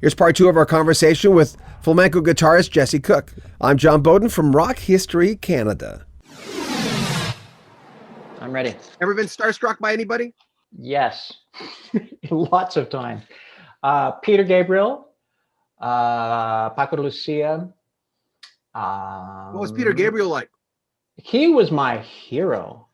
Here's part two of our conversation with flamenco guitarist Jesse Cook. I'm John Beaudin from Rock History Canada. I'm ready. Ever been starstruck by anybody? Yes, lots of times. Peter Gabriel, Paco de Lucia. What was Peter Gabriel like? He was my hero.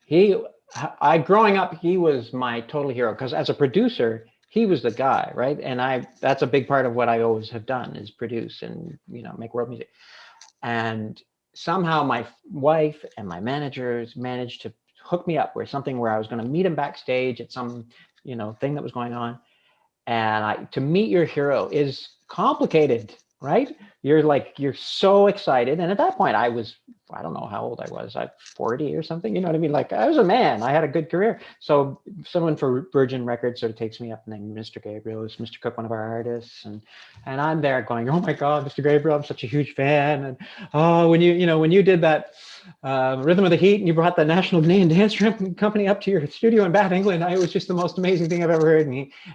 Growing up, he was my total hero because as a producer, he was the guy, right? And that's a big part of what I always have done is produce and, make world music. And somehow my wife and my managers managed to hook me up where I was going to meet him backstage at some, thing that was going on. And to meet your hero is complicated, right? You're so excited. And at that point I don't know how old I was, 40 or something, you know what I mean? Like I was a man, I had a good career. So someone for Virgin Records sort of takes me up and then Mr. Gabriel is Mr. Cook, one of our artists. And I'm there going, oh my God, Mr. Gabriel, I'm such a huge fan. And when you did that Rhythm of the Heat and you brought the National Canadian Dance Company up to your studio in Bath, England, it was just the most amazing thing I've ever heard.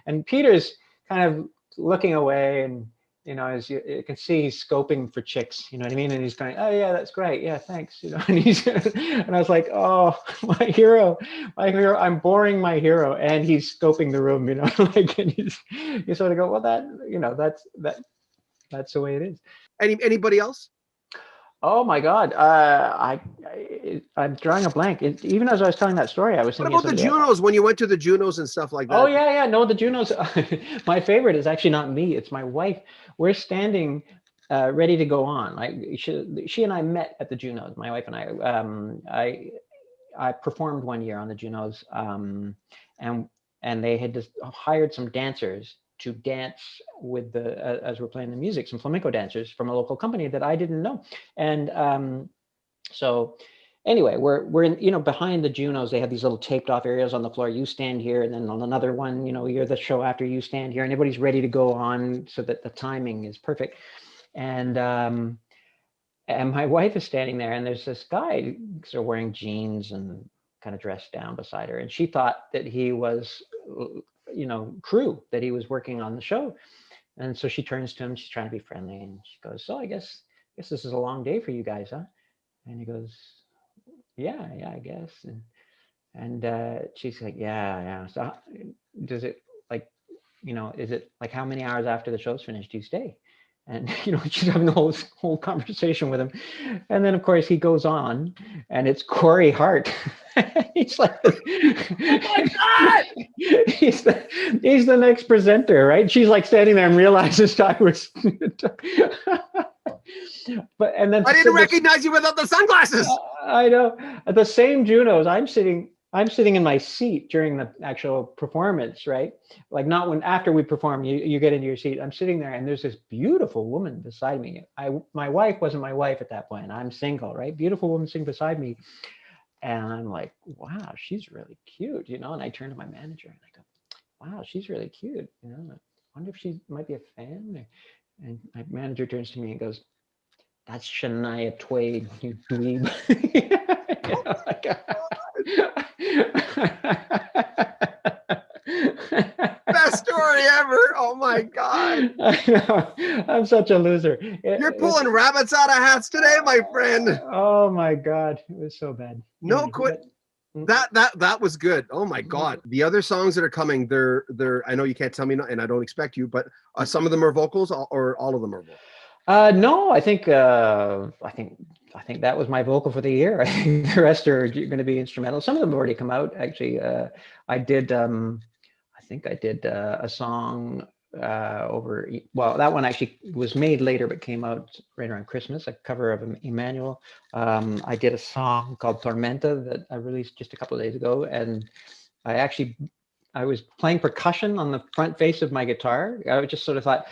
And Peter's kind of looking away and, as you can see, he's scoping for chicks, you know what I mean? And he's going, oh yeah, that's great. Yeah, thanks. And I was like, oh, my hero, I'm boring my hero. And he's scoping the room, and you sort of go, well, that's the way it is. Anybody else? Oh my God. I'm drawing a blank. Even as I was telling that story, I was thinking. What about the Junos when you went to the Junos and stuff like that? Oh yeah. No, the Junos. My favorite is actually not me. It's my wife. We're standing ready to go on. She and I met at the Junos, my wife and I performed one year on the Junos and they had just hired some dancers to dance with as we're playing the music, some flamenco dancers from a local company that I didn't know. And so anyway, we're in, behind the Junos, they have these little taped off areas on the floor. You stand here, and then on another one, you're the show after, you stand here, and everybody's ready to go on so that the timing is perfect. And my wife is standing there, and there's this guy sort of wearing jeans and kind of dressed down beside her. And she thought that he was, crew, that he was working on the show. And so she turns to him, she's trying to be friendly, and she goes, so I guess this is a long day for you guys, huh? And he goes, yeah, I guess. And she's like, yeah. So does it is it like how many hours after the show's finished do you stay? And she's having the whole conversation with him, and then of course he goes on, and it's Corey Hart. He's like, oh my God! he's the next presenter, right? She's like standing there and realizes I was. But and then I didn't recognize you without the sunglasses. I know. At the same Junos, I'm sitting in my seat during the actual performance, right? Like not when after we perform, you get into your seat. I'm sitting there, and there's this beautiful woman beside me. My wife wasn't my wife at that point. I'm single, right? Beautiful woman sitting beside me, and I'm like, wow, she's really cute, And I turn to my manager and I go, wow, she's really cute, I wonder if she might be a fan. And my manager turns to me and goes, that's Shania Twain, you dweeb. Best story ever. Oh my God. I know. I'm such a loser. You're pulling rabbits out of hats today, my friend. Oh my God. It was so bad. No quit. That was good. Oh my God. The other songs that are coming, they're I know you can't tell me, and I don't expect you, but some of them are vocals or all of them are vocals? No, I think that was my vocal for the year. I think the rest are going to be instrumental. Some of them have already come out. Actually, I did a song that one actually was made later, but came out right around Christmas, a cover of Emmanuel. I did a song called Tormenta that I released just a couple of days ago. And I was playing percussion on the front face of my guitar. I just sort of thought,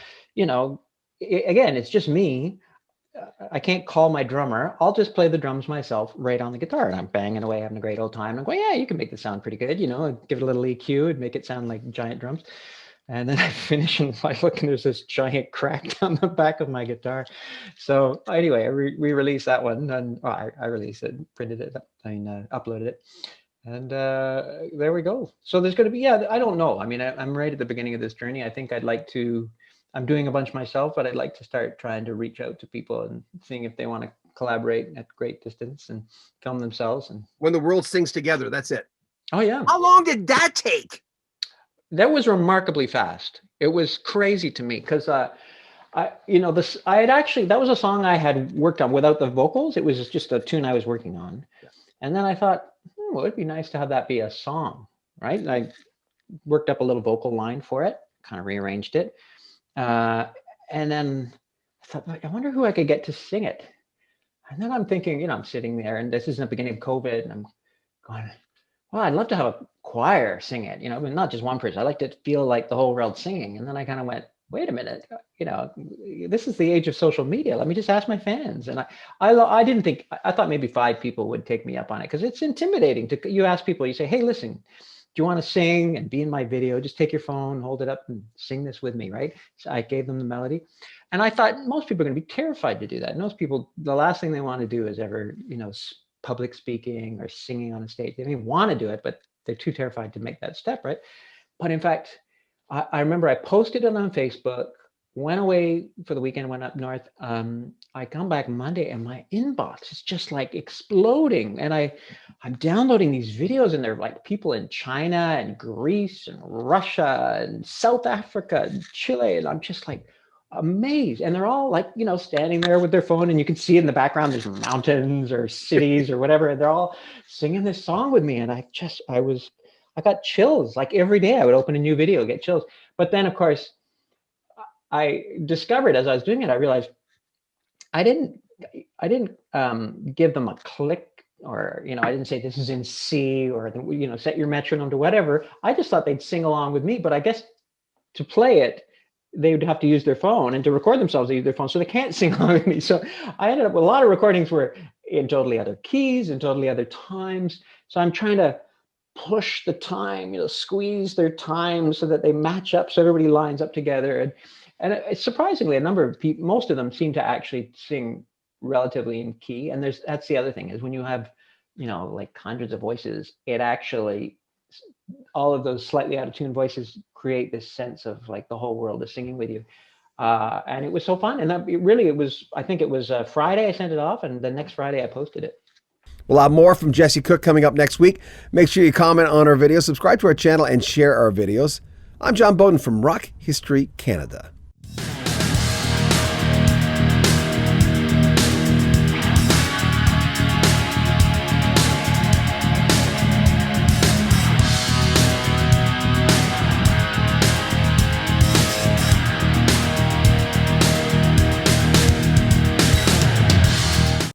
again, it's just me. I can't call my drummer. I'll just play the drums myself right on the guitar, and I'm banging away, having a great old time. I'm going, yeah, you can make this sound pretty good, give it a little EQ and make it sound like giant drums. And then I finish and I look, and there's this giant crack down the back of my guitar. So anyway, I re-released that one, and I released it, printed it, uploaded it. And there we go. So there's going to be, I don't know. I mean, I'm right at the beginning of this journey. I think I'd like to I'm doing a bunch myself, but I'd like to start trying to reach out to people and seeing if they want to collaborate at great distance and film themselves. And When the world sings together, that's it. oh yeah, How long did that take? that was remarkably fast. It was crazy to me because I had actually, that was a song I had worked on without the vocals. It was just a tune I was working on. Yeah. And then I thought, well, it'd be nice to have that be a song, right? And I worked up a little vocal line for it, kind of rearranged it. And then I thought, I wonder who I could get to sing it. And then I'm thinking, I'm sitting there, and this is in the beginning of COVID, and I'm going, well, I'd love to have a choir sing it, I mean, not just one person. I like to feel like the whole world singing. And then I kind of went, wait a minute, this is the age of social media. Let me just ask my fans. And I didn't think, I thought maybe 5 people would take me up on it, because it's intimidating you ask people, you say, hey, listen, do you want to sing and be in my video? Just take your phone, hold it up and sing this with me, right? So I gave them the melody. And I thought most people are going to be terrified to do that. Most people, the last thing they want to do is ever, public speaking or singing on a stage. They don't even want to do it, but they're too terrified to make that step, right? But in fact, I remember I posted it on Facebook, went away for the weekend, went up north. I come back Monday and my inbox is just like exploding. And I'm downloading these videos, and they're like people in China and Greece and Russia and South Africa and Chile. And I'm just like amazed. And they're all like, standing there with their phone, and you can see in the background, there's mountains or cities or whatever. And they're all singing this song with me. And I got chills. Like every day I would open a new video, get chills. But then of course I discovered as I was doing it, I realized I didn't give them a click, or, I didn't say this is in C, or, set your metronome to whatever. I just thought they'd sing along with me, but I guess to play it, they would have to use their phone, and to record themselves, they use their phone. So they can't sing along with me. So I ended up with a lot of recordings were in totally other keys and totally other times. So I'm trying to push the time, squeeze their time so that they match up, so everybody lines up together. And surprisingly, a number of people, most of them seem to actually sing relatively in key. And that's the other thing, is when you have, like hundreds of voices, it actually, all of those slightly out of tune voices create this sense of like the whole world is singing with you. And it was so fun. And I think it was Friday I sent it off, and the next Friday I posted it. We'll have more from Jesse Cook coming up next week. Make sure you comment on our videos, subscribe to our channel, and share our videos. I'm John Beaudin from Rock History Canada.